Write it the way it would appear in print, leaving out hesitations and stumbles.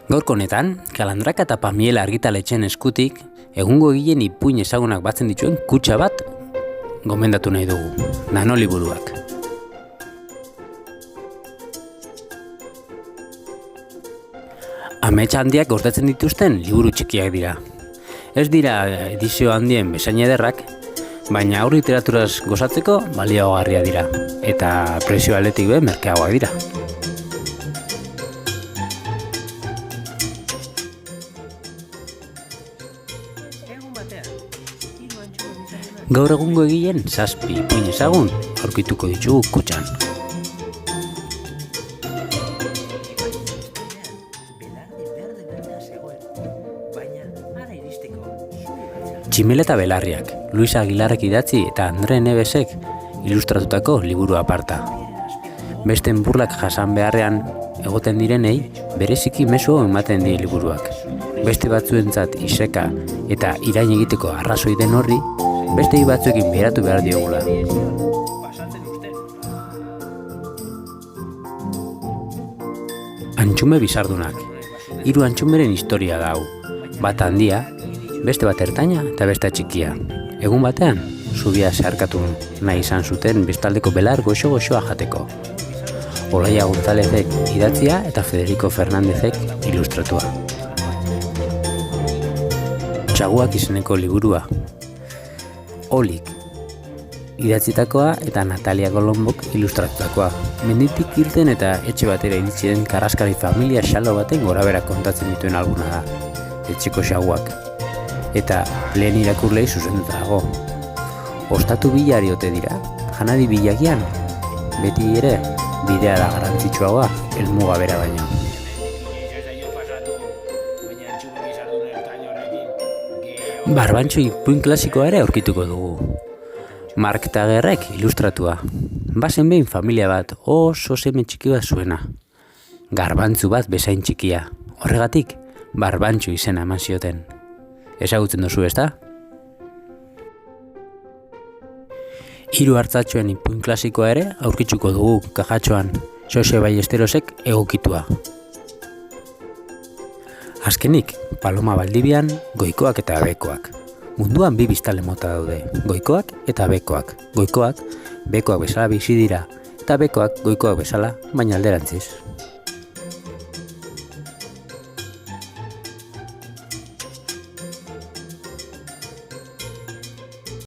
Gaurko honetan, Kalandraka eta Pamiela argitaletxeen eskutik, egungo egileen ipuin ezagunak batzen dituen kutxa bat gomendatu nahi dugu, nanoliburuak. Amets handiak gordetzen dituzten liburu txikiak dira. Ez dira edizio handien bezain ederrak, baina haur literaturaz gozatzeko baliogarria dira, eta prezio aldetik be merkeagoak dira. Gaur egungo egileen 7 ipuin ezagun aurkituko ditugu kutxan. Tximel eta Belarriak, Luis Aguilarrek idatzi eta Andre Nevesek ilustratutako liburu aparta. Besten burlak jasan beharrean egoten direnei bereziki mezu ematen die liburuak. Beste batzuentzat iseka eta irain egiteko arrazoi den horri, beste batzuekin beharatu behar diogula. Antxume bizardunak. 3 antxumeren historia da hau. Bat handia, beste bat ertaina eta beste txikia. Egun batean, zubia zeharkatu nahi izan zuten bestaldeko belar goxo-goxoa jateko. Olaia Gonzálezek idatzia eta Federico Fernándezek ilustratua. Txaguak izeneko liburua. Olik idatzitakoa eta Natalia Colombok ilustratutakoa. Menditik irten eta etxe batera iritsi den Karraskari familia xalo baten gorabera kontatzen dituen alguna da. Etxeko xaguak. Eta lehen irakurlei zuzenduta dago. Ostatu bilari ote dira, janari bilagian, beti ere bidea da garrantzitsuagoa helmuga bera baino. Barbantxo ipuin klasikoa ere aurkituko dugu. Mark Tagerrek ilustratua. Bazen behin familia bat oso seme txiki bat zuena. Garbantzu bat bezain txikia. Horregatik, Barbantxo izena eman zioten. Ezagutzen duzu, ezta? 3 hartzatxoen ipuin klasikoa ere aurkituko dugu kajatxoan, Xose Ballesterosek egokitua. Azkenik, Paloma Baldibian, goikoak eta bekoak. Munduan 2 biztanle mota daude, goikoak eta bekoak. Goikoak, bekoak bezala bizi dira, eta bekoak goikoak bezala, baina alderantziz.